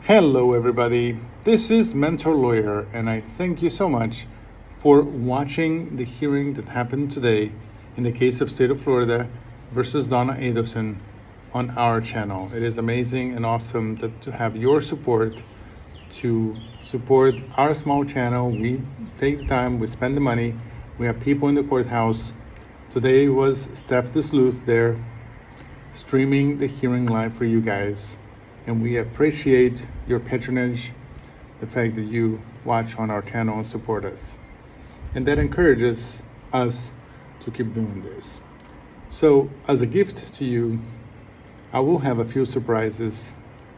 Hello everybody, this is Mentor Lawyer and I thank you so much for watching the hearing that happened today in the case of State of Florida versus Donna Adelson on our channel. It is amazing and awesome to have your support to support our small channel. We take the time, we spend the money, we have people in the courthouse. Today was Steph the Sleuth there streaming the hearing live for you guys. And we appreciate your patronage, the fact that you watch on our channel and support us. And that encourages us to keep doing this. So as a gift to you, I will have a few surprises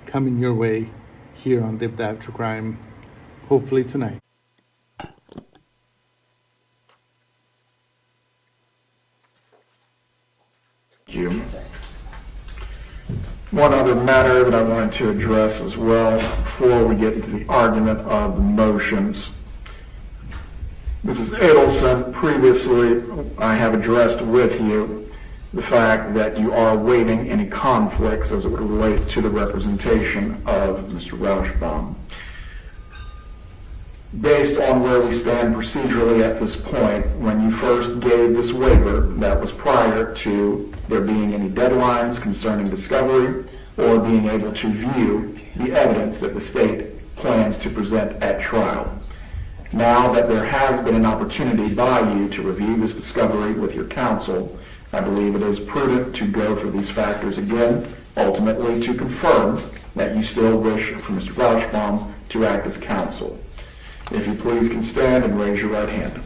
coming your way here on Deep Dive True Crime, hopefully tonight. You. One other matter that I wanted to address as well before we get into the argument of the motions. Mrs. Adelson, previously I have addressed with you the fact that you are waiving any conflicts as it would relate to the representation of Mr. Rauschbaum. Based on where we stand procedurally at this point, when you first gave this waiver, that was prior to there being any deadlines concerning discovery or being able to view the evidence that the state plans to present at trial. Now that there has been an opportunity by you to review this discovery with your counsel, I believe it is prudent to go through these factors again, ultimately to confirm that you still wish for Mr. Rauschbaum to act as counsel. If you please can stand and raise your right hand.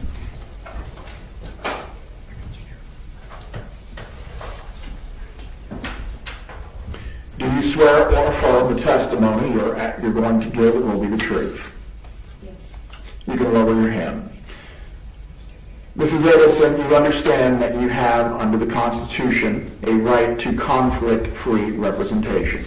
Do you swear or affirm the testimony you're going to give will be the truth? Yes. You can lower your hand. Mrs. Adelson, you understand that you have, under the Constitution, a right to conflict-free representation.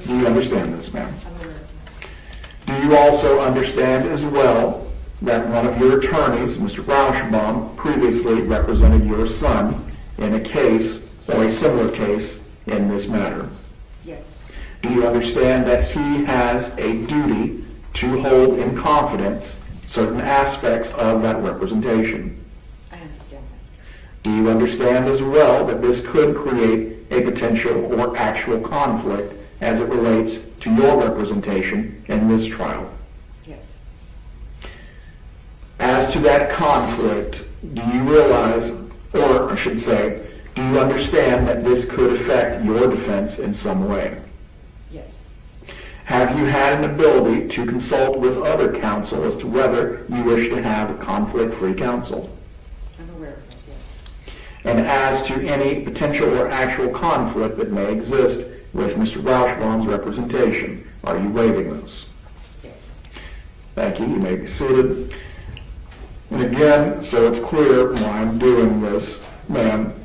Do you understand this, ma'am? I'm aware of that. Do you also understand as well that one of your attorneys, Mr. Rauschbaum, previously represented your son in a case or a similar case in this matter? Yes. Do you understand that he has a duty to hold in confidence certain aspects of that representation? I understand that. Do you understand as well that this could create a potential or actual conflict as it relates to your representation in this trial? Yes. As to that conflict, do you realize, or I should say, do you understand that this could affect your defense in some way? Yes. Have you had an ability to consult with other counsel as to whether you wish to have a conflict-free counsel? I'm aware of that, yes. And as to any potential or actual conflict that may exist with Mr. Rauschbaum's representation, are you waiving this? Yes. Thank you. You may be seated. And again, so it's clear why I'm doing this, ma'am,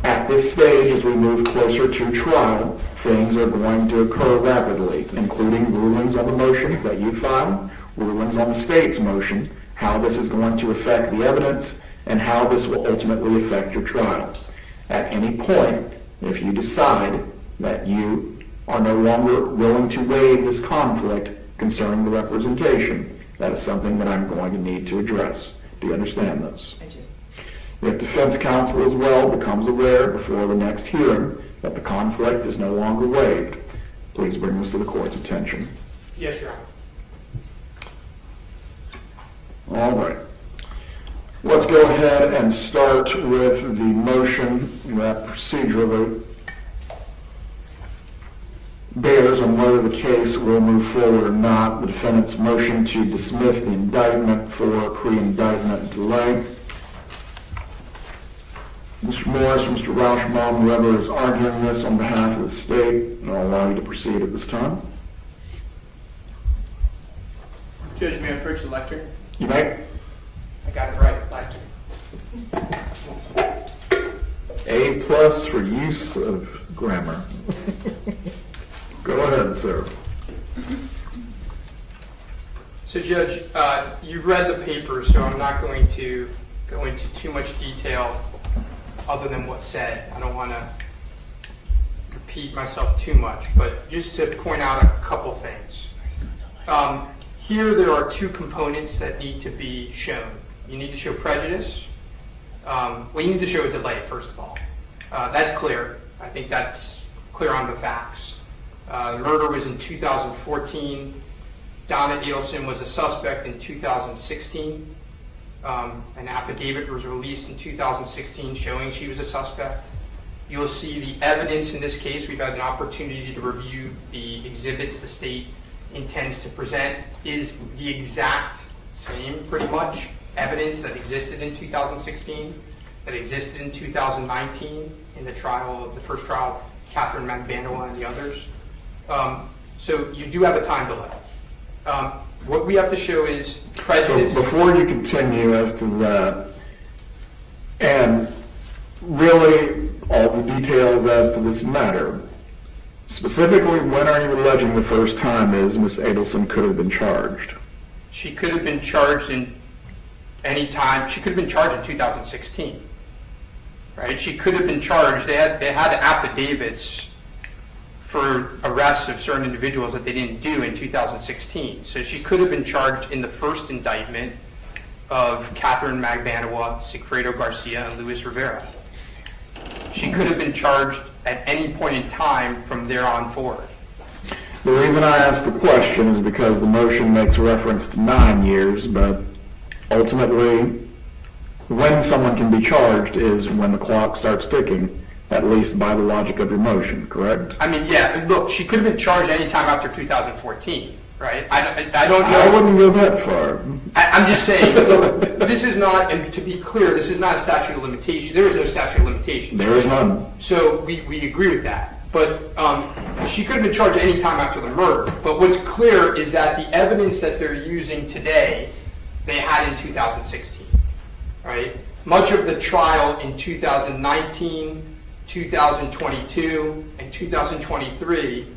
at this stage as we move closer to trial, things are going to occur rapidly, including rulings on the motions that you filed, rulings on the state's motion, how this is going to affect the evidence, and how this will ultimately affect your trial. At any point, if you decide that you are no longer willing to waive this conflict concerning the representation, that is something that I'm going to need to address. Do you understand this? I do. If defense counsel as well becomes aware before the next hearing that the conflict is no longer waived, please bring this to the court's attention. Yes, Your Honor. All right. Let's go ahead and start with the motion that procedurally bears on whether the case will move forward or not. The defendant's motion to dismiss the indictment for pre-indictment delay. Mr. Morris, Mr. Rauschbaum, whoever is arguing this on behalf of the state, I'll allow you to proceed at this time. Judge, may I approach the lectern? You may. I got it right, lectern. A+ for use of grammar. Go ahead, sir. So, Judge, you've read the paper, so I'm not going to go into too much detail other than what's said. I don't want to repeat myself too much, but just to point out a couple things. Here there are two components that need to be shown. You need to show prejudice. Well, you need to show a delay, first of all. That's clear. I think that's clear on the facts. The murder was in 2014. Donna Adelson was a suspect in 2016. An affidavit was released in 2016 showing she was a suspect. You'll see the evidence in this case. We've had an opportunity to review the exhibits the state intends to present is the exact same, pretty much, evidence that existed in 2016, that existed in 2019 in the trial, the first trial, Catherine McBanoa and the others. So you do have a time delay. What we have to show is prejudice. So before you continue as to that, and really all the details as to this matter, specifically, when are you alleging the first time is Ms. Adelson could have been charged? She could have been charged in any time. She could have been charged in 2016, right? She could have been charged. They had affidavits for arrests of certain individuals that they didn't do in 2016. So she could have been charged in the first indictment of Catherine McBanoa, Sigfredo Garcia, and Luis Rivera. She could have been charged at any point in time from there on forward. The reason I asked the question is because the motion makes reference to 9 years, but ultimately, when someone can be charged is when the clock starts ticking, at least by the logic of your motion, correct? I mean, yeah, look, she could have been charged any time after 2014, right? I don't know. I wouldn't go that far. I'm just saying, look, this is not, and to be clear, this is not a statute of limitation. There is no statute of limitation. There is none. So we agree with that. But she could have been charged any time after the murder. But what's clear is that the evidence that they're using today, they had in 2016, right? Much of the trial in 2019, 2022, and 2023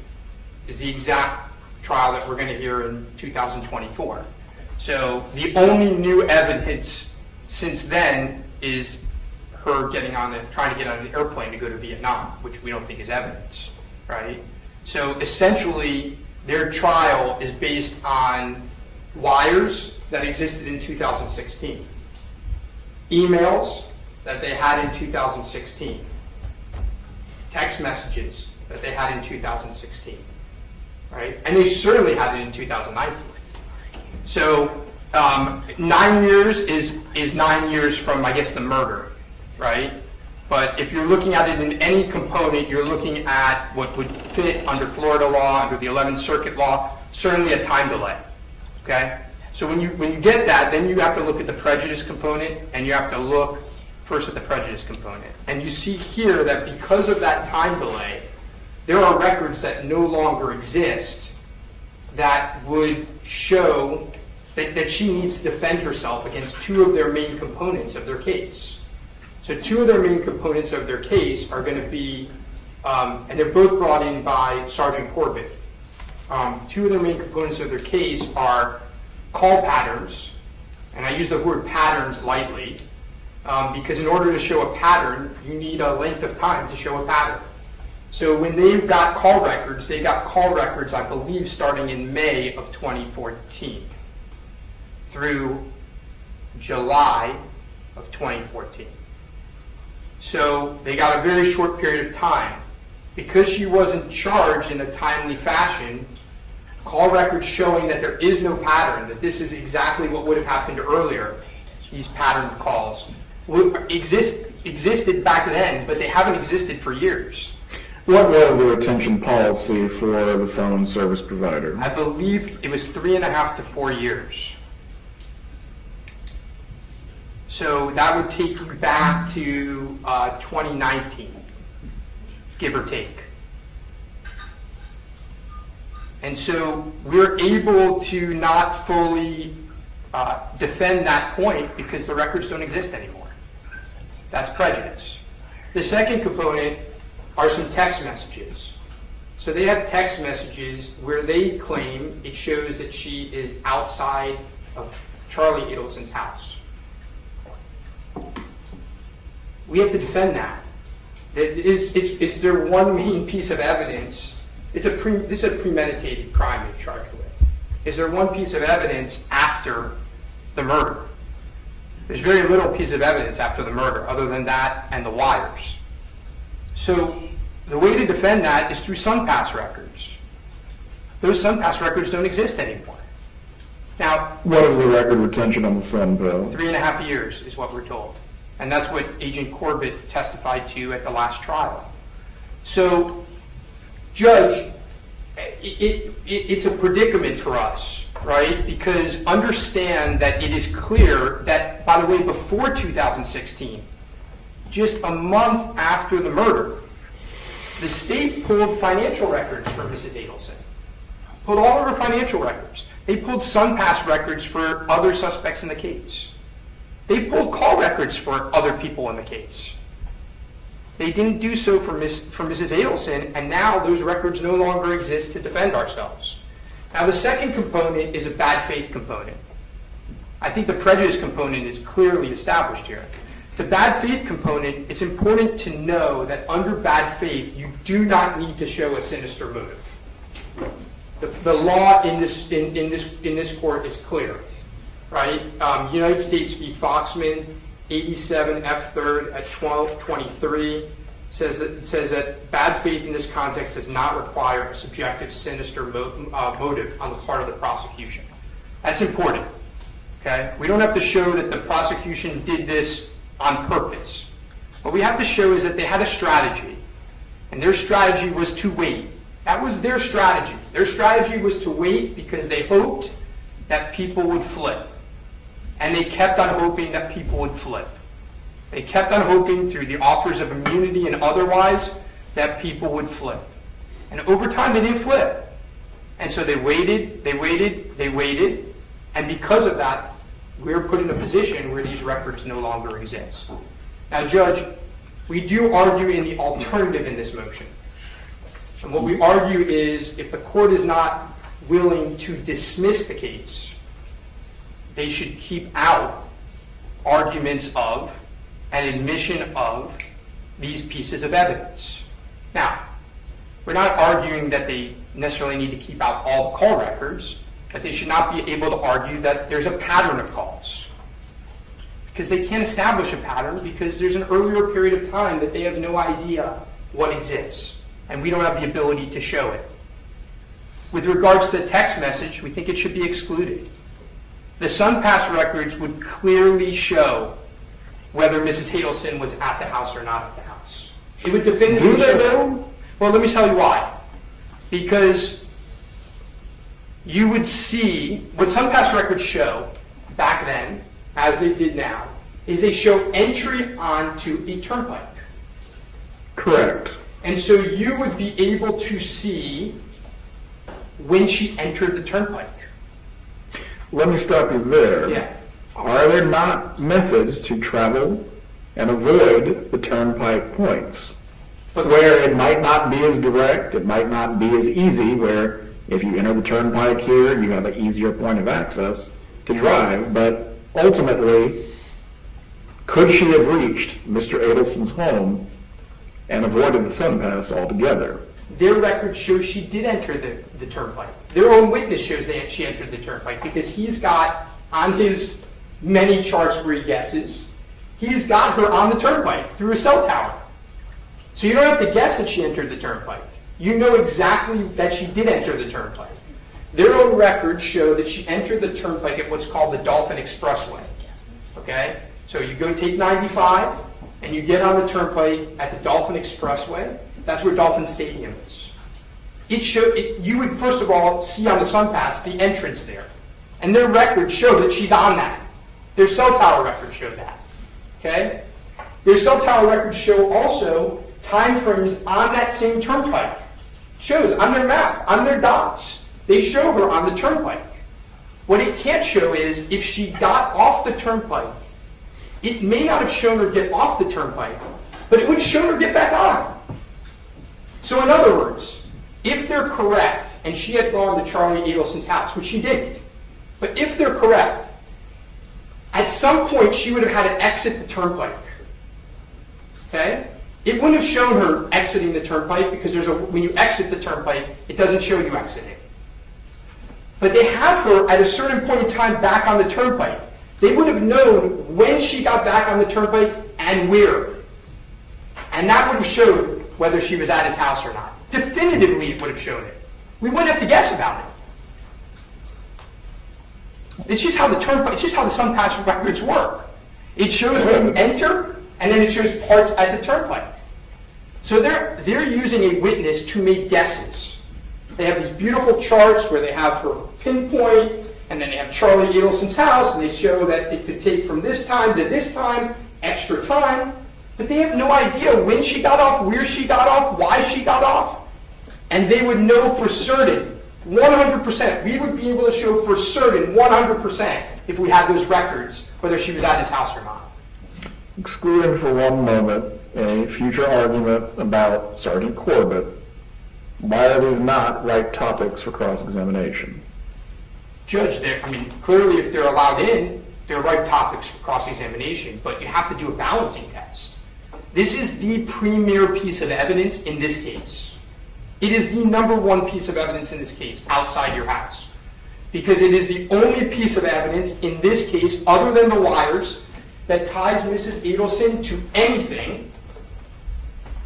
is the exact trial that we're going to hear in 2024. So the only new evidence since then is her trying to get on an airplane to go to Vietnam, which we don't think is evidence, right? So essentially, their trial is based on wires that existed in 2016, emails that they had in 2016, text messages that they had in 2016, right? And they certainly had it in 2019. So 9 years is 9 years from, I guess, the murder, right? But if you're looking at it in any component, you're looking at what would fit under Florida law, under the 11th Circuit law, certainly a time delay, okay? So when you get that, then you have to look at the prejudice component, and you have to look first at the prejudice component. And you see here that because of that time delay, there are records that no longer exist that would show that she needs to defend herself against two of their main components of their case. So two of their main components of their case are going to be, and they're both brought in by Sergeant Corbett. Two of their main components of their case are call patterns, and I use the word patterns lightly, because in order to show a pattern, you need a length of time to show a pattern. So when they got call records, they got call records, I believe, starting in May of 2014 through July of 2014. So they got a very short period of time. Because she wasn't charged in a timely fashion, call records showing that there is no pattern, that this is exactly what would have happened earlier, these patterned calls, existed back then, but they haven't existed for years. What was the retention policy for the phone service provider? I believe it was 3.5 to 4 years. So that would take you back to 2019, give or take. And so we're able to not fully defend that point because the records don't exist anymore. That's prejudice. The second component are some text messages. So they have text messages where they claim it shows that she is outside of Charlie Adelson's house. We have to defend that. It's their one main piece of evidence. This is a premeditated crime they've charged with. Is there one piece of evidence after the murder? There's very little piece of evidence after the murder other than that and the wires. So the way to defend that is through SunPass records. Those SunPass records don't exist anymore. Now, What is the record retention on the Sun bill? 3.5 years is what we're told. And that's what Agent Corbett testified to at the last trial. So, Judge, it's a predicament for us, right? Because understand that it is clear that, by the way, before 2016, just a month after the murder, the state pulled financial records for Mrs. Adelson. Pulled all of her financial records. They pulled SunPass records for other suspects in the case. They pulled call records for other people in the case. They didn't do so for Mrs. Adelson, and now those records no longer exist to defend ourselves. Now, the second component is a bad faith component. I think the prejudice component is clearly established here. The bad faith component, it's important to know that under bad faith, you do not need to show a sinister motive. The law in this court is clear, right? United States v. Foxman, 87 F. 3rd at 1223 says that bad faith in this context does not require a subjective sinister motive on the part of the prosecution. That's important. Okay, we don't have to show that the prosecution did this on purpose. What we have to show is that they had a strategy, and their strategy was to wait. That was their strategy. Their strategy was to wait because they hoped that people would flip. And they kept on hoping that people would flip. They kept on hoping through the offers of immunity and otherwise that people would flip. And over time they didn't flip. And so they waited, and because of that, we're put in a position where these records no longer exist. Now, Judge, we do argue in the alternative in this motion. And what we argue is if the court is not willing to dismiss the case, they should keep out arguments of and admission of these pieces of evidence. Now, we're not arguing that they necessarily need to keep out all the call records, but they should not be able to argue that there's a pattern of calls. Because they can't establish a pattern because there's an earlier period of time that they have no idea what exists. And we don't have the ability to show it. With regards to the text message, we think it should be excluded. The SunPass records would clearly show whether Mrs. Hadelson was at the house or not at the house. It would definitively show. Well, let me tell you why. Because you would see, what SunPass records show back then, as they did now, is they show entry onto a turnpike. Correct. And so you would be able to see when she entered the turnpike. Let me stop you there. Yeah. Are there not methods to travel and avoid the turnpike points? Where it might not be as direct, it might not be as easy, where if you enter the turnpike here, you have an easier point of access to drive, but ultimately, could she have reached Mr. Adelson's home and avoided the SunPass altogether? Their record shows she did enter the turnpike. Their own witness shows that she entered the turnpike because he's got, on his many charts where he guesses, he's got her on the turnpike through a cell tower. So you don't have to guess that she entered the turnpike. You know exactly that she did enter the turnpike. Their own records show that she entered the turnpike at what's called the Dolphin Expressway. Okay? So you go take 95, and you get on the turnpike at the Dolphin Expressway. That's where Dolphin Stadium is. You would, first of all, see on the SunPass the entrance there. And their records show that she's on that. Their cell tower records show that. Okay? Their cell tower records show also time frames on that same turnpike. Shows on their map, on their dots. They show her on the turnpike. What it can't show is if she got off the turnpike, it may not have shown her get off the turnpike, but it would show her get back on. So in other words, if they're correct, and she had gone to Charlie Adelson's house, which she didn't, but if they're correct, at some point she would have had to exit the turnpike. Okay? It wouldn't have shown her exiting the turnpike because when you exit the turnpike, it doesn't show you exiting. But they have her at a certain point in time back on the turnpike. They would have known when she got back on the turnpike and where. And that would have showed whether she was at his house or not. Definitively, it would have shown it. We wouldn't have to guess about it. It's just how the SunPass records work. It shows when you enter, and then it shows parts at the turnpike. So they're using a witness to make guesses. They have these beautiful charts where they have her pinpoint, and then they have Charlie Adelson's house, and they show that it could take from this time to this time, extra time, but they have no idea when she got off, where she got off, why she got off, and they would know for certain, 100%, we would be able to show for certain, 100%, if we had those records, whether she was at his house or not. Excluding for one moment a future argument about Sergeant Corbett, why are these not right topics for cross-examination? Judge, clearly if they're allowed in, they're right topics for cross-examination, but you have to do a balancing test. This is the premier piece of evidence in this case. It is the number one piece of evidence in this case, outside your house. Because it is the only piece of evidence in this case, other than the wires, that ties Mrs. Adelson to anything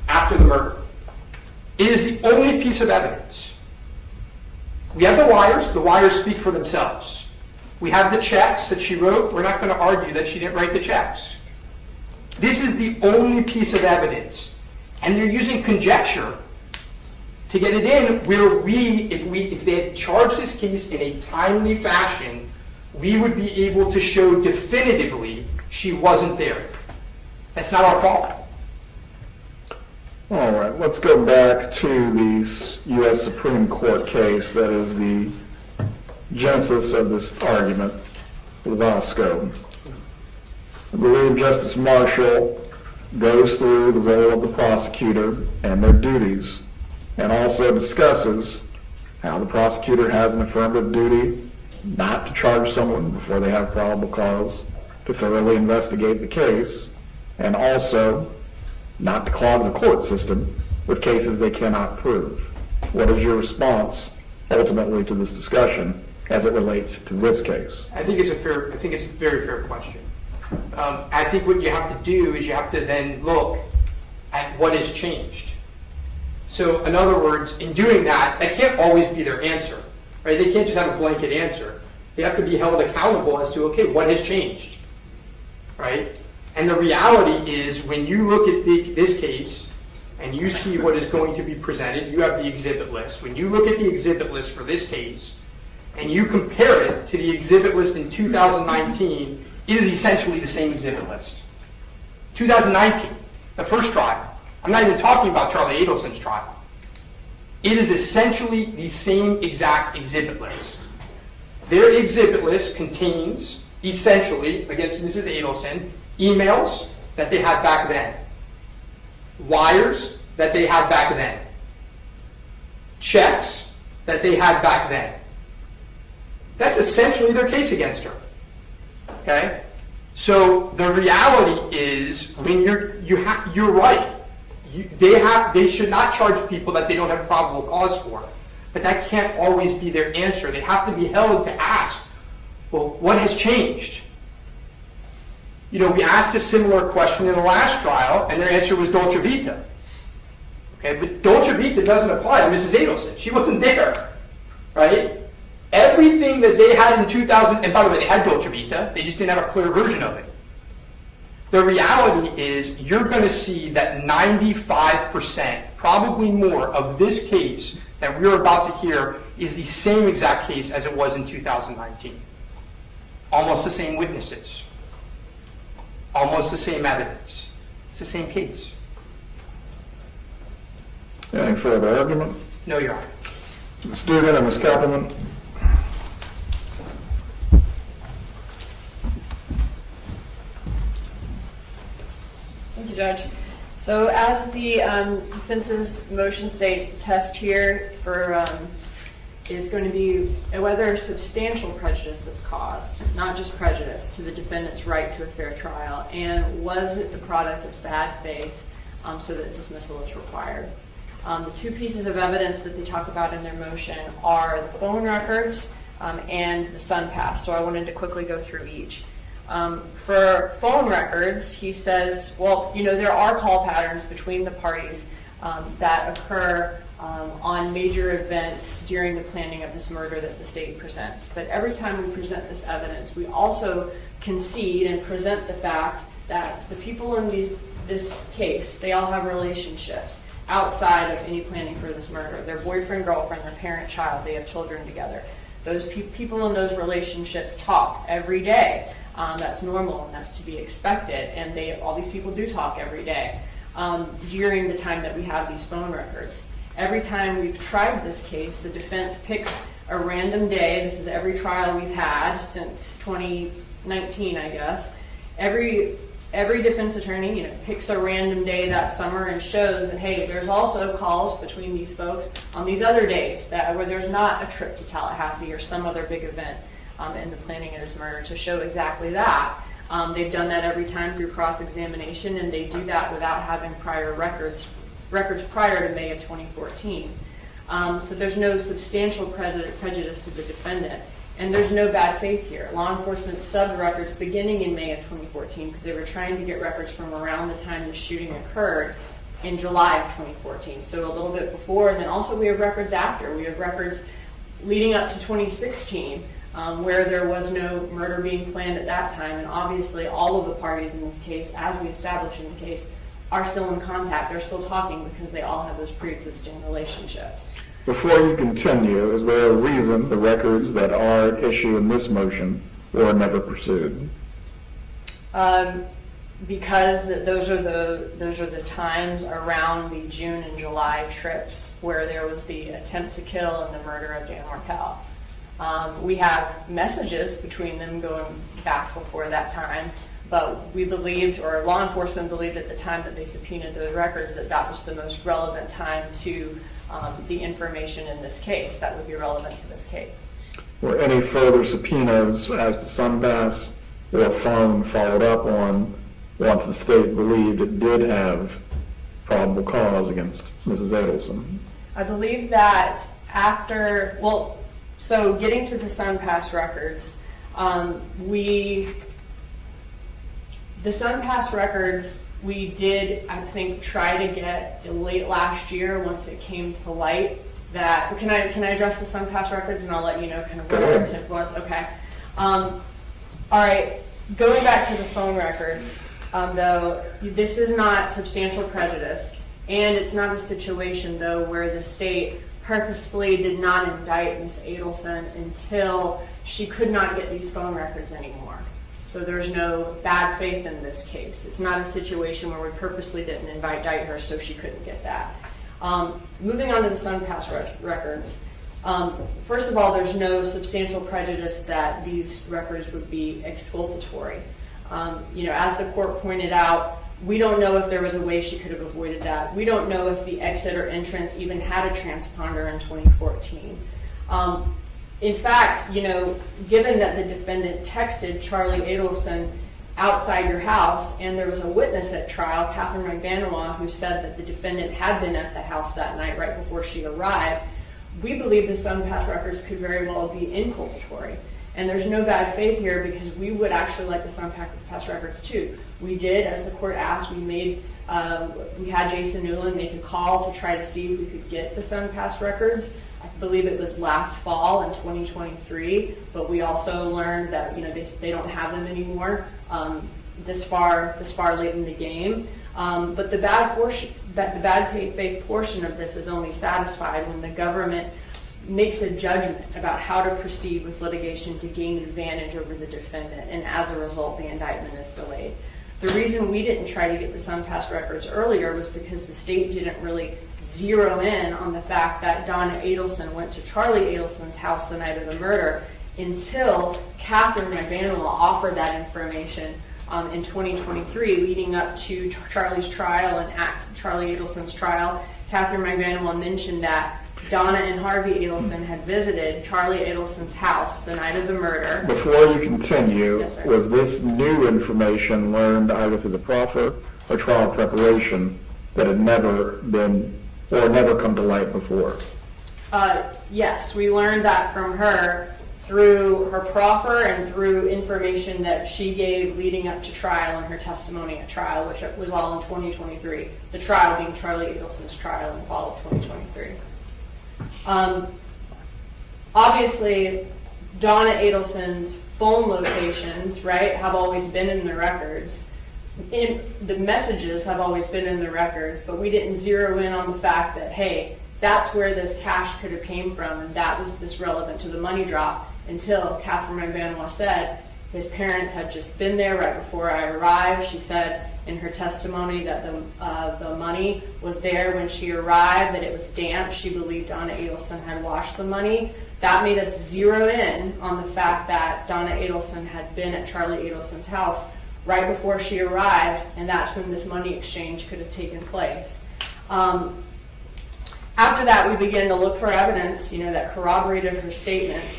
after the murder. It is the only piece of evidence. We have the wires speak for themselves. We have the checks that she wrote. We're not going to argue that she didn't write the checks. This is the only piece of evidence. And they're using conjecture to get it in where if they had charged this case in a timely fashion, we would be able to show definitively she wasn't there. That's not our fault. All right, let's go back to the U.S. Supreme Court case that is the genesis of this argument, Levasco. I believe Justice Marshall goes through the role of the prosecutor and their duties, and also discusses how the prosecutor has an affirmative duty not to charge someone before they have probable cause, to thoroughly investigate the case, and also not to clog the court system with cases they cannot prove. What is your response ultimately to this discussion as it relates to this case? I think it's a very fair question. I think what you have to do is you have to then look at what has changed. So in other words, in doing that can't always be their answer, right? They can't just have a blanket answer. They have to be held accountable as to, okay, what has changed, right? And the reality is when you look at this case and you see what is going to be presented, you have the exhibit list. When you look at the exhibit list for this case and you compare it to the exhibit list in 2019, it is essentially the same exhibit list. 2019, the first trial. I'm not even talking about Charlie Adelson's trial. It is essentially the same exact exhibit list. Their exhibit list contains, essentially, against Mrs. Adelson, emails that they had back then, wires that they had back then, checks that they had back then. That's essentially their case against her. Okay? So the reality is, when you're right. They should not charge people that they don't have probable cause for. But that can't always be their answer. They have to be held to ask, well, what has changed? We asked a similar question in the last trial, and their answer was dolce vita. Okay, but dolce vita doesn't apply to Mrs. Adelson. She wasn't there, right? Everything that they had in 2000, and by the way, they had dolce vita, they just didn't have a clear version of it. The reality is you're going to see that 95%, probably more, of this case that we're about to hear is the same exact case as it was in 2019. Almost the same witnesses. Almost the same evidence. It's the same case. Any further argument? No, Your Honor. Ms. Dugan and Ms. Kappelman. Thank you, Judge. So as the defense's motion states, the test here for is going to be whether substantial prejudice is caused, not just prejudice, to the defendant's right to a fair trial, and was it the product of bad faith so that dismissal is required. The two pieces of evidence that they talk about in their motion are the phone records and the SunPass. So I wanted to quickly go through each. For phone records, he says, well, there are call patterns between the parties that occur on major events during the planning of this murder that the state presents. But every time we present this evidence, we also concede and present the fact that the people in this case, they all have relationships outside of any planning for this murder. Their boyfriend, girlfriend, their parent, child, they have children together. Those people in those relationships talk every day. That's normal and that's to be expected. And all these people do talk every day during the time that we have these phone records. Every time we've tried this case, the defense picks a random day. This is every trial we've had since 2019, I guess. Every defense attorney, picks a random day that summer and shows that, hey, there's also calls between these folks on these other days where there's not a trip to Tallahassee or some other big event in the planning of this murder to show exactly that. They've done that every time through cross-examination, and they do that without having prior records prior to May of 2014. So there's no substantial prejudice to the defendant. And there's no bad faith here. Law enforcement subbed records beginning in May of 2014 because they were trying to get records from around the time the shooting occurred in July of 2014. So a little bit before, and then also we have records after. We have records leading up to 2016 where there was no murder being planned at that time. And obviously all of the parties in this case, as we established in the case, are still in contact. They're still talking because they all have those pre-existing relationships. Before you continue, is there a reason the records that are at issue in this motion were never pursued? Because those are the times around the June and July trips where there was the attempt to kill and the murder of Dan Markel. We have messages between them going back before that time, but we believed, or law enforcement believed at the time that they subpoenaed those records, that was the most relevant time to the information in this case that would be relevant to this case. Were any further subpoenas as to SunPass or phone followed up on once the state believed it did have probable cause against Mrs. Adelson? I believe that after, so getting to the SunPass records, the SunPass records, we did, I think, try to get late last year once it came to light that, can I address the SunPass records and I'll let you know kind of what our intent was? Okay. All right, going back to the phone records, though, this is not substantial prejudice, and it's not a situation, though, where the state purposefully did not indict Ms. Adelson until she could not get these phone records anymore. So there's no bad faith in this case. It's not a situation where we purposely didn't indict her so she couldn't get that. Moving on to the SunPass records. First of all, there's no substantial prejudice that these records would be exculpatory. As the court pointed out, we don't know if there was a way she could have avoided that. We don't know if the exit or entrance even had a transponder in 2014. In fact, given that the defendant texted Charlie Adelson outside your house, and there was a witness at trial, Catherine McVanois, who said that the defendant had been at the house that night right before she arrived, we believe the SunPass records could very well be inculpatory. And there's no bad faith here because we would actually like the SunPass records too. We did, as the court asked, we had Jason Newland make a call to try to see if we could get the SunPass records. I believe it was last fall in 2023, but we also learned that they don't have them anymore this far late in the game. But the bad faith portion of this is only satisfied when the government makes a judgment about how to proceed with litigation to gain advantage over the defendant, and as a result, the indictment is delayed. The reason we didn't try to get the SunPass records earlier was because the state didn't really zero in on the fact that Donna Adelson went to Charlie Adelson's house the night of the murder until Catherine McVanois offered that information in 2023 leading up to Charlie's trial and at Charlie Adelson's trial. Catherine McVanois mentioned that Donna and Harvey Adelson had visited Charlie Adelson's house the night of the murder. Before you continue, Yes, sir. Was this new information learned either through the proffer or trial preparation that had never been, or never come to light before? Yes, we learned that from her through her proffer and through information that she gave leading up to trial and her testimony at trial, which was all in 2023. The trial being Charlie Adelson's trial in fall of 2023. Obviously, Donna Adelson's phone locations, right, have always been in the records. The messages have always been in the records, but we didn't zero in on the fact that, hey, that's where this cash could have came from, and that was this relevant to the money drop, until Catherine McBanois said his parents had just been there right before I arrived. She said in her testimony that the money was there when she arrived, that it was damp. She believed Donna Adelson had washed the money. That made us zero in on the fact that Donna Adelson had been at Charlie Adelson's house right before she arrived, and that's when this money exchange could have taken place. After that, we began to look for evidence, that corroborated her statements.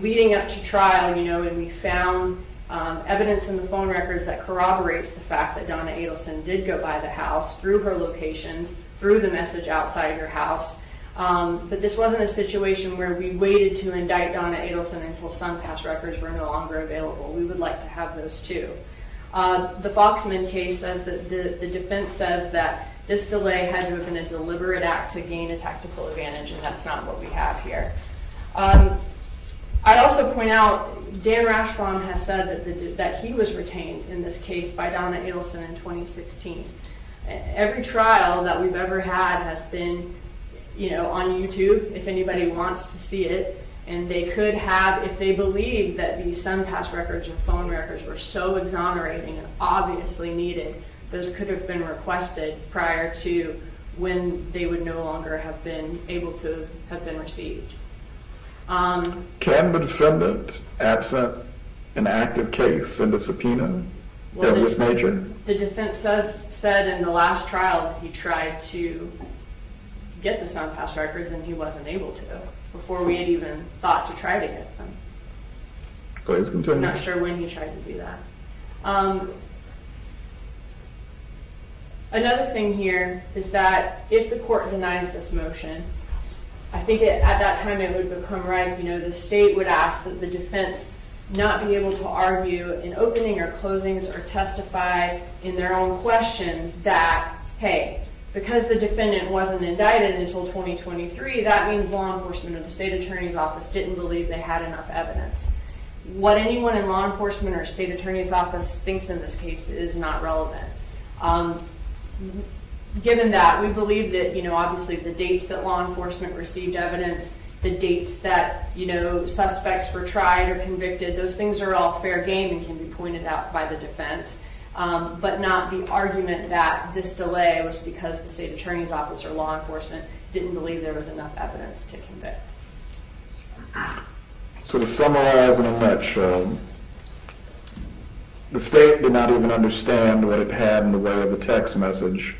Leading up to trial, and we found evidence in the phone records that corroborates the fact that Donna Adelson did go by the house through her locations, through the message outside her house. But this wasn't a situation where we waited to indict Donna Adelson until SunPass records were no longer available. We would like to have those too. The Foxman case says that the defense says that this delay had to have been a deliberate act to gain a tactical advantage, and that's not what we have here. I'd also point out, Dan Rashbaum has said that he was retained in this case by Donna Adelson in 2016. Every trial that we've ever had has been, on YouTube, if anybody wants to see it. And they could have, if they believe that these SunPass records or phone records were so exonerating and obviously needed, those could have been requested prior to when they would no longer have been able to have been received. Can the defendant, absent an active case, send a subpoena of this nature? The defense said in the last trial that he tried to get the SunPass records and he wasn't able to before we had even thought to try to get them. Please continue. I'm not sure when he tried to do that. Another thing here is that if the court denies this motion, I think at that time it would become ripe. The state would ask that the defense not be able to argue in opening or closings or testify in their own questions that, hey, because the defendant wasn't indicted until 2023, that means law enforcement or the state attorney's office didn't believe they had enough evidence. What anyone in law enforcement or state attorney's office thinks in this case is not relevant. Given that, we believe that, obviously the dates that law enforcement received evidence, the dates that, suspects were tried or convicted, those things are all fair game and can be pointed out by the defense. But not the argument that this delay was because the state attorney's office or law enforcement didn't believe there was enough evidence to convict. So to summarize in a nutshell, the state did not even understand what it had in the way of the text message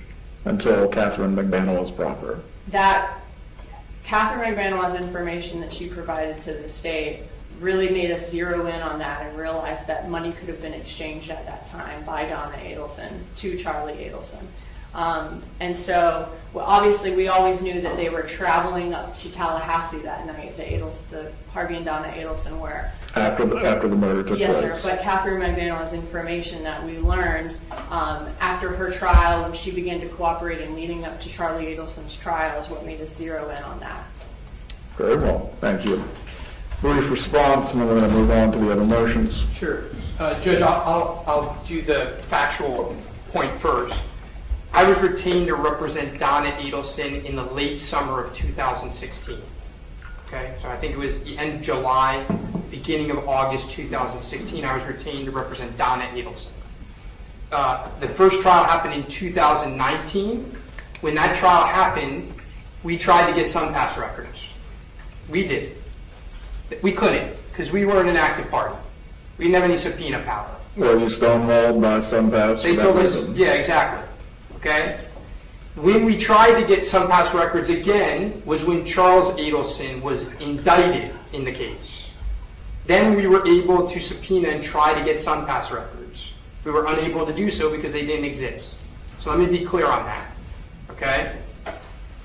until Catherine McBanois' proffer. That Catherine McBanois' information that she provided to the state really made us zero in on that and realize that money could have been exchanged at that time by Donna Adelson to Charlie Adelson. And so, obviously, we always knew that they were traveling up to Tallahassee that night, the Harvey and Donna Adelson were. After the murder took place. Yes, sir. But Catherine McBanois' information that we learned after her trial, when she began to cooperate and leading up to Charlie Adelson's trial, is what made us zero in on that. Very well. Thank you. Brief response, and then we're going to move on to the other motions. Sure. Judge, I'll do the factual point first. I was retained to represent Donna Adelson in the late summer of 2016. Okay, so I think it was the end of July, beginning of August 2016, I was retained to represent Donna Adelson. The first trial happened in 2019. When that trial happened, we tried to get SunPass records. We did. We couldn't, because we weren't an active party. We didn't have any subpoena power. Were you stonewalled by SunPass? They told us, yeah, exactly. Okay? When we tried to get SunPass records again was when Charles Adelson was indicted in the case. Then we were able to subpoena and try to get SunPass records. We were unable to do so because they didn't exist. So let me be clear on that, okay?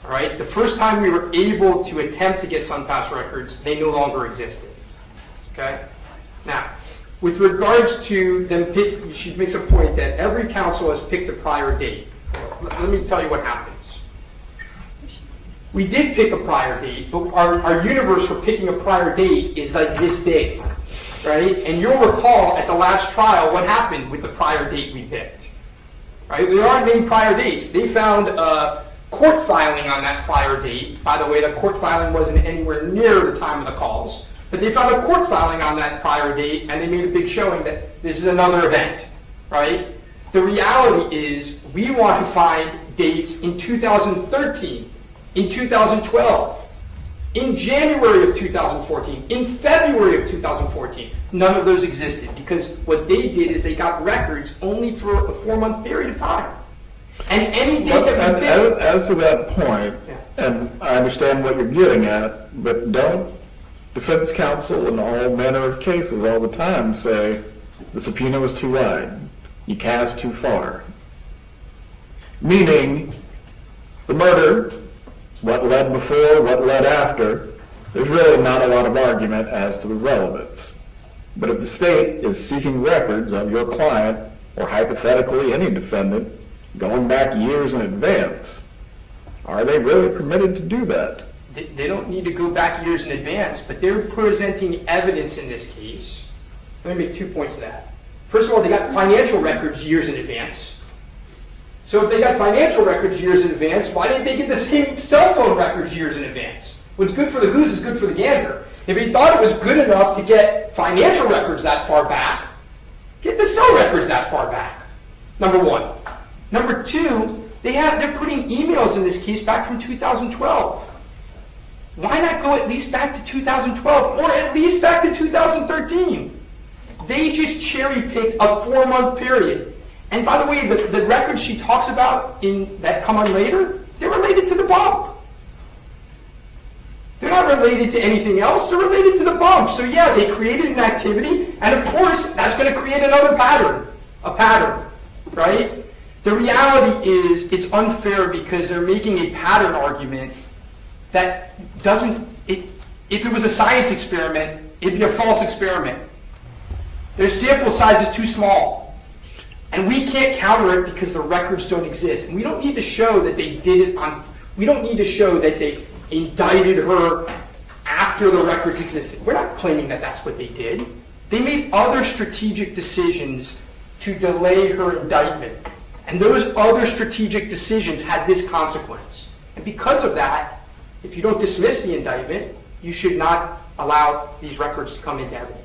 All right, the first time we were able to attempt to get SunPass records, they no longer existed, okay? Now, with regards to them she makes a point that every council has picked a prior date. Let me tell you what happens. We did pick a prior date, but our universe for picking a prior date is like this big, right? And you'll recall at the last trial what happened with the prior date we picked, right? There aren't many prior dates. They found court filing on that prior date. By the way, the court filing wasn't anywhere near the time of the calls, but they found a court filing on that prior date, and they made a big showing that this is another event, right? The reality is we want to find dates in 2013, in 2012, in January of 2014, in February of 2014. None of those existed because what they did is they got records only for a 4-month period of time. And any date that we picked... As to that point, and I understand what you're getting at, but don't defense counsel in all manner of cases all the time say the subpoena was too wide, you cast too far. Meaning, the murder, what led before, what led after, there's really not a lot of argument as to the relevance. But if the state is seeking records of your client, or hypothetically any defendant, going back years in advance, are they really permitted to do that? They don't need to go back years in advance, but they're presenting evidence in this case. Let me make 2 points to that. First of all, they got financial records years in advance. So if they got financial records years in advance, why didn't they get the same cell phone records years in advance? What's good for the goose is good for the gander. If he thought it was good enough to get financial records that far back, get the cell records that far back. Number one. Number two, they're putting emails in this case back from 2012. Why not go at least back to 2012 or at least back to 2013? They just cherry-picked a 4-month period. And by the way, the records she talks about that come on later, they're related to the bump. They're not related to anything else. They're related to the bump. So yeah, they created an activity, and of course, that's going to create another pattern, a pattern, right? The reality is it's unfair because they're making a pattern argument that doesn't, if it was a science experiment, it'd be a false experiment. Their sample size is too small. And we can't counter it because the records don't exist. And we don't need to show that they did it we don't need to show that they indicted her after the records existed. We're not claiming that that's what they did. They made other strategic decisions to delay her indictment. And those other strategic decisions had this consequence. And because of that, if you don't dismiss the indictment, you should not allow these records to come into evidence.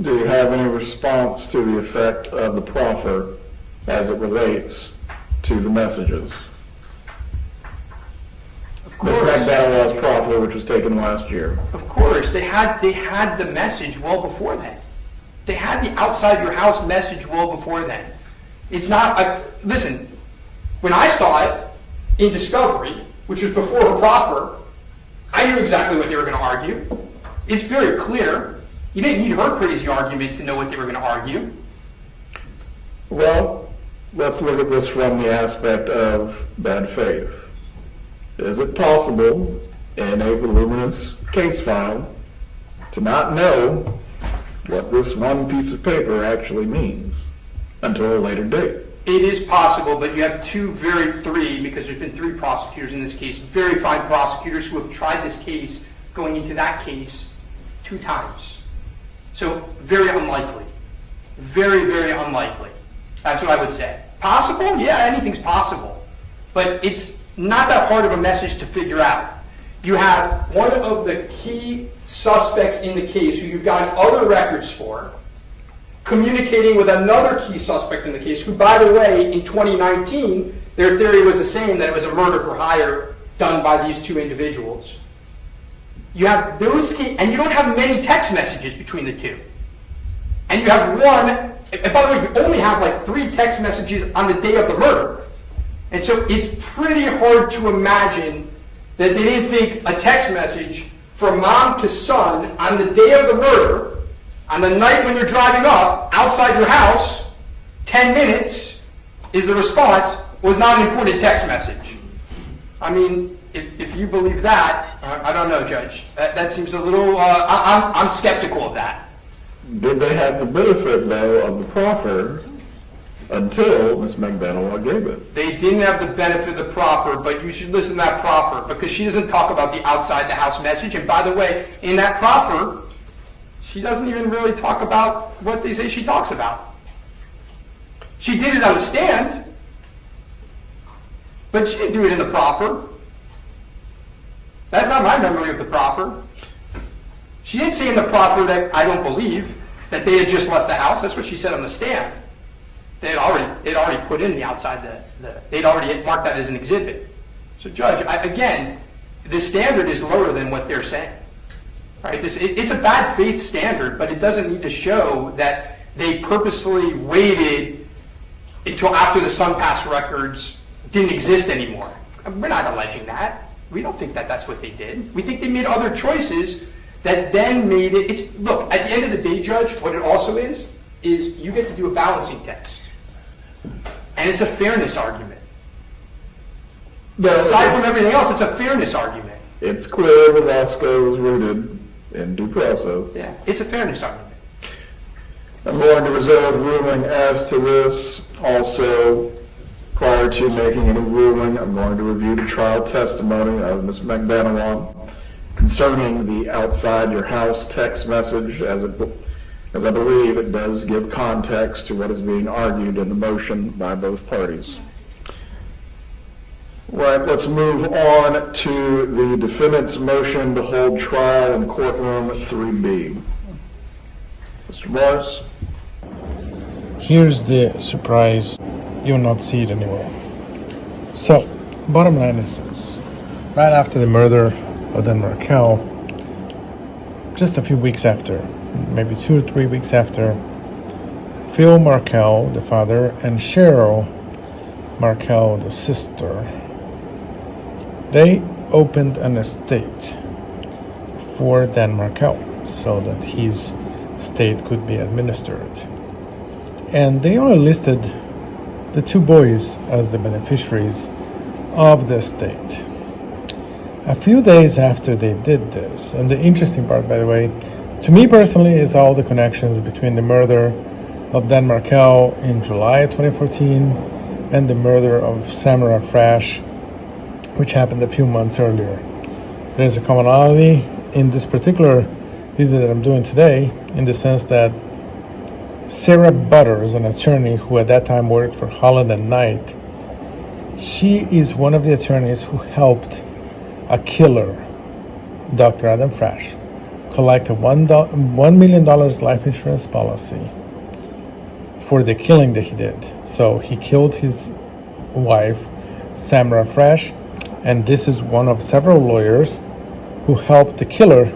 Do you have any response to the effect of the proffer as it relates to the messages? Of course. Ms. McDowell's proffer, which was taken last year. Of course. They had the message well before then. They had the outside your house message well before then. It's not listen, when I saw it in discovery, which was before her proffer, I knew exactly what they were going to argue. It's very clear. You didn't need her crazy argument to know what they were going to argue. Well, let's look at this from the aspect of bad faith. Is it possible in a voluminous case file to not know what this one piece of paper actually means until a later date? It is possible, but you have three, because there's been 3 prosecutors in this case, very fine prosecutors who have tried this case going into that case 2 times. So very unlikely. Very, very unlikely. That's what I would say. Possible? Yeah, anything's possible. But it's not that hard of a message to figure out. You have one of the key suspects in the case who you've gotten other records for, communicating with another key suspect in the case, who, by the way, in 2019, their theory was the same, that it was a murder for hire done by these 2 individuals. You have those, and you don't have many text messages between the 2. And you have one, and by the way, you only have like 3 text messages on the day of the murder. And so it's pretty hard to imagine that they didn't think a text message from mom to son on the day of the murder, on the night when you're driving up outside your house, 10 minutes is the response, was not an important text message. I mean, if you believe that, I don't know, Judge. That seems a little, I'm skeptical of that. Did they have the benefit, though, of the proffer until Ms. McDaniel gave it? They didn't have the benefit of the proffer, but you should listen to that proffer because she doesn't talk about the outside the house message. And by the way, in that proffer, she doesn't even really talk about what they say she talks about. She did it on the stand, but she didn't do it in the proffer. That's not my memory of the proffer. She didn't say in the proffer that I don't believe that they had just left the house. That's what she said on the stand. They'd already put in the outside they'd already marked that as an exhibit. So, Judge, again, the standard is lower than what they're saying. Right? It's a bad faith standard, but it doesn't need to show that they purposely waited until after the SunPass records didn't exist anymore. We're not alleging that. We don't think that that's what they did. We think they made other choices that then made it. Look, at the end of the day, Judge, what it also is you get to do a balancing test. And it's a fairness argument. No, aside from everything else, it's a fairness argument. It's clear Velasco is rooted in due process. Yeah, it's a fairness argument. I'm going to reserve ruling as to this. Also, prior to making any ruling, I'm going to review the trial testimony of Ms. McDaniel concerning the outside your house text message, as I believe it does give context to what is being argued in the motion by both parties. Right, let's move on to the defendant's motion to hold trial in courtroom 3B. Mr. Morris? Here's the surprise. You'll not see it anywhere. So, bottom line is this. Right after the murder of Donna Markel, just a few weeks after, maybe 2 or 3 weeks after, Phil Markel, the father, and Cheryl Markel, the sister, they opened an estate for Dan Markel so that his estate could be administered. And they only listed the 2 boys as the beneficiaries of the estate. A few days after they did this, and the interesting part, by the way, to me personally, is all the connections between the murder of Dan Markel in July 2014 and the murder of Samara Frash, which happened a few months earlier. There's a commonality in this particular video that I'm doing today, in the sense that Sarah Butters, an attorney who at that time worked for Holland and Knight, she is one of the attorneys who helped a killer, Dr. Adam Frash, collect a $1 million life insurance policy for the killing that he did. So he killed his wife, Samara Frash, and this is one of several lawyers who helped the killer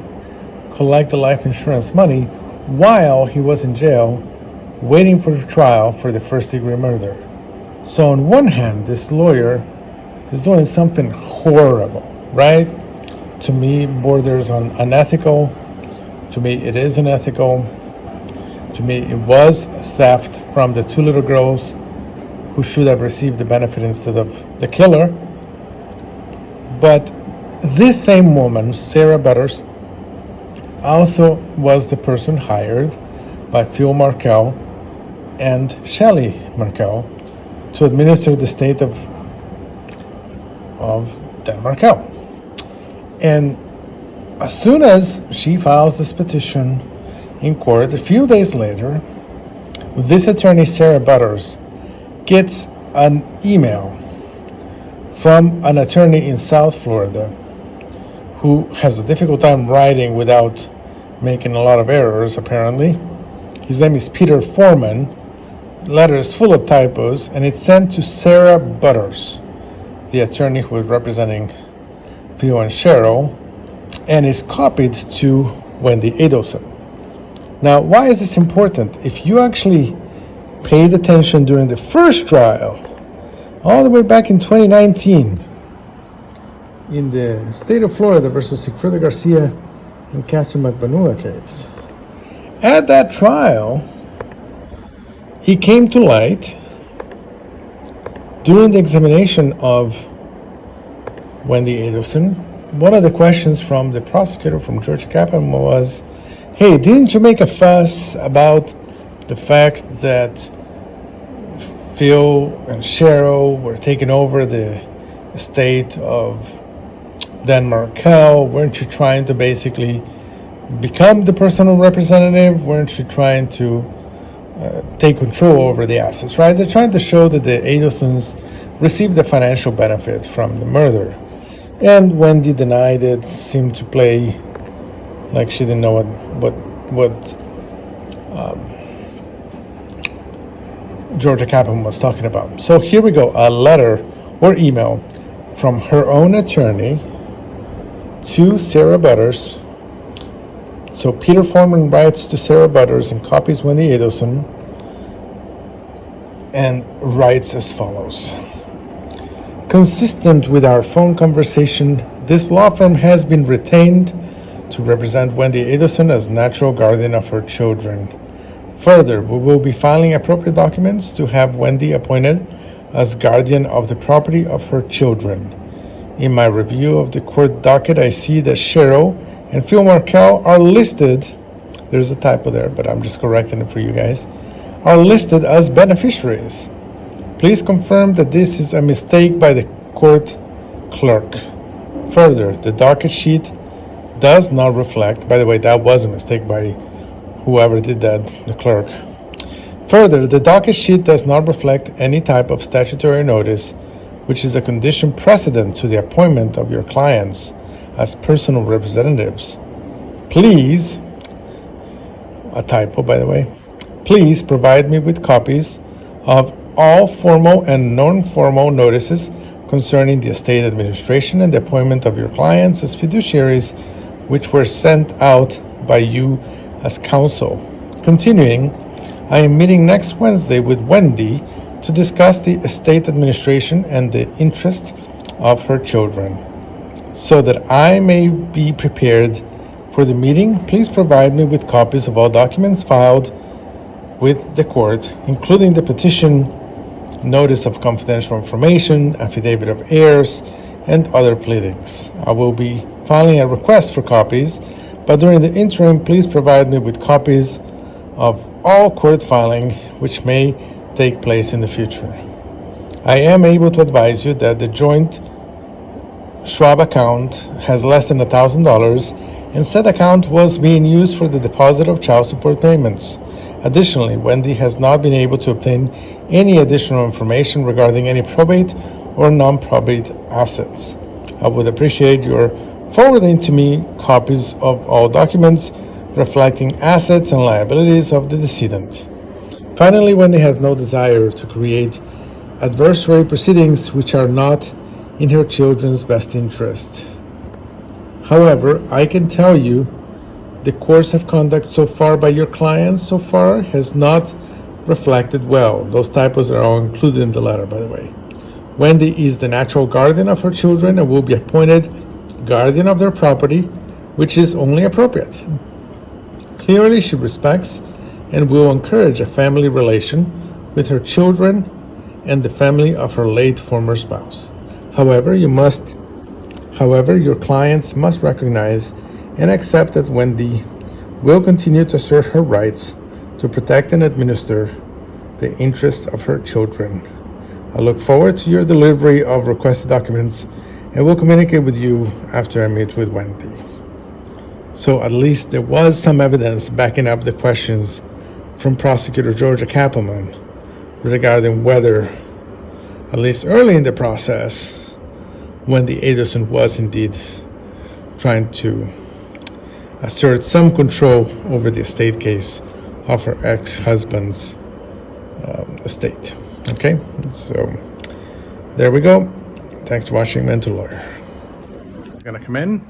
collect the life insurance money while he was in jail waiting for the trial for the first-degree murder. So on one hand, this lawyer is doing something horrible, right? To me, borders on unethical. To me, it is unethical. To me, it was theft from the 2 little girls who should have received the benefit instead of the killer. But this same woman, Sarah Butters, also was the person hired by Phil Markel and Shelley Markel to administer the estate of Dan Markel. And as soon as she files this petition in court, a few days later, this attorney, Sarah Butters, gets an email from an attorney in South Florida who has a difficult time writing without making a lot of errors, apparently. His name is Peter Foreman. The letter is full of typos, and it's sent to Sarah Butters, the attorney who is representing Phil and Cheryl, and is copied to Wendy Adelson. Now, why is this important? If you actually paid attention during the first trial, all the way back in 2019, in the state of Florida versus Sigfredo Garcia and Catherine McBanua case, at that trial, it came to light During the examination of Wendy Adelson, one of the questions from the prosecutor from Georgia Kaplan was, hey, didn't you make a fuss about the fact that Phil and Cheryl were taking over the estate of Dan Markel? Weren't you trying to basically become the personal representative? Weren't you trying to take control over the assets, right? They're trying to show that the Adelsons received the financial benefit from the murder. And Wendy denied it, seemed to play like she didn't know what Georgia Kaplan was talking about. So here we go, a letter or email from her own attorney to Sarah Butters. So Peter Foreman writes to Sarah Butters and copies Wendy Adelson and writes as follows. Consistent with our phone conversation, this law firm has been retained to represent Wendy Adelson as natural guardian of her children. Further, we will be filing appropriate documents to have Wendy appointed as guardian of the property of her children. In my review of the court docket, I see that Cheryl and Phil Markel are listed, there's a typo there, but I'm just correcting it for you guys, are listed as beneficiaries. Please confirm that this is a mistake by the court clerk. Further, the docket sheet does not reflect, by the way, that was a mistake by whoever did that, the clerk. Further, the docket sheet does not reflect any type of statutory notice, which is a condition precedent to the appointment of your clients as personal representatives. Please, a typo by the way, please provide me with copies of all formal and non-formal notices concerning the estate administration and the appointment of your clients as fiduciaries, which were sent out by you as counsel. Continuing, I am meeting next Wednesday with Wendy to discuss the estate administration and the interest of her children. So that I may be prepared for the meeting, please provide me with copies of all documents filed with the court, including the petition, notice of confidential information, affidavit of heirs, and other pleadings. I will be filing a request for copies, but during the interim, please provide me with copies of all court filing which may take place in the future. I am able to advise you that the joint Schwab account has less than $1,000, and said account was being used for the deposit of child support payments. Additionally, Wendy has not been able to obtain any additional information regarding any probate or non-probate assets. I would appreciate your forwarding to me copies of all documents reflecting assets and liabilities of the decedent. Finally, Wendy has no desire to create adversary proceedings which are not in her children's best interest. However, I can tell you the course of conduct so far by your clients so far has not reflected well. Those typos are all included in the letter, by the way. Wendy is the natural guardian of her children and will be appointed guardian of their property, which is only appropriate. Clearly, she respects and will encourage a family relation with her children and the family of her late former spouse. However, your clients must recognize and accept that Wendy will continue to assert her rights to protect and administer the interests of her children. I look forward to your delivery of requested documents and will communicate with you after I meet with Wendy. So at least there was some evidence backing up the questions from Prosecutor Georgia Kaplan regarding whether, at least early in the process, Wendy Adelson was indeed trying to assert some control over the estate case of her ex-husband's estate. Okay, so there we go. Thanks for watching Mental Lawyer. I'm gonna come in.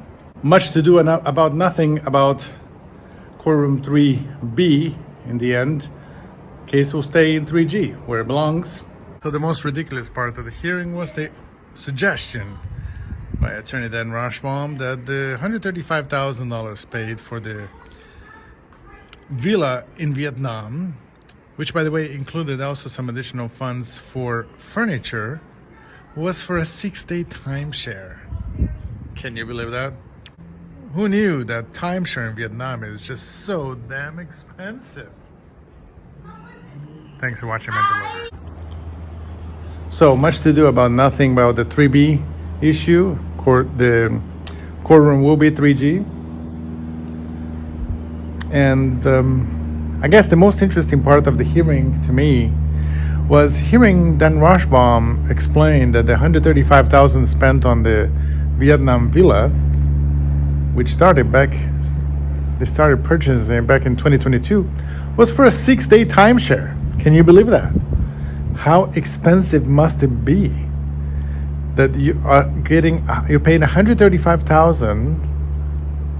Much to do about nothing about courtroom 3B in the end. Case will stay in 3G where it belongs. So the most ridiculous part of the hearing was the suggestion by attorney Dan Rashbaum that the $135,000 paid for the villa in Vietnam which by the way included also some additional funds for furniture, was for a 6-day timeshare. Can you believe that? Who knew that timeshare in Vietnam is just so damn expensive? Thanks for watching Mental Lawyer. So much to do about nothing about the 3B issue. The courtroom will be 3G. And I guess the most interesting part of the hearing to me was hearing Dan Roshbaum explain that the $135,000 spent on the Vietnam villa, which they started purchasing it back in 2022, was for a 6-day timeshare. Can you believe that? How expensive must it be that you're paying $135,000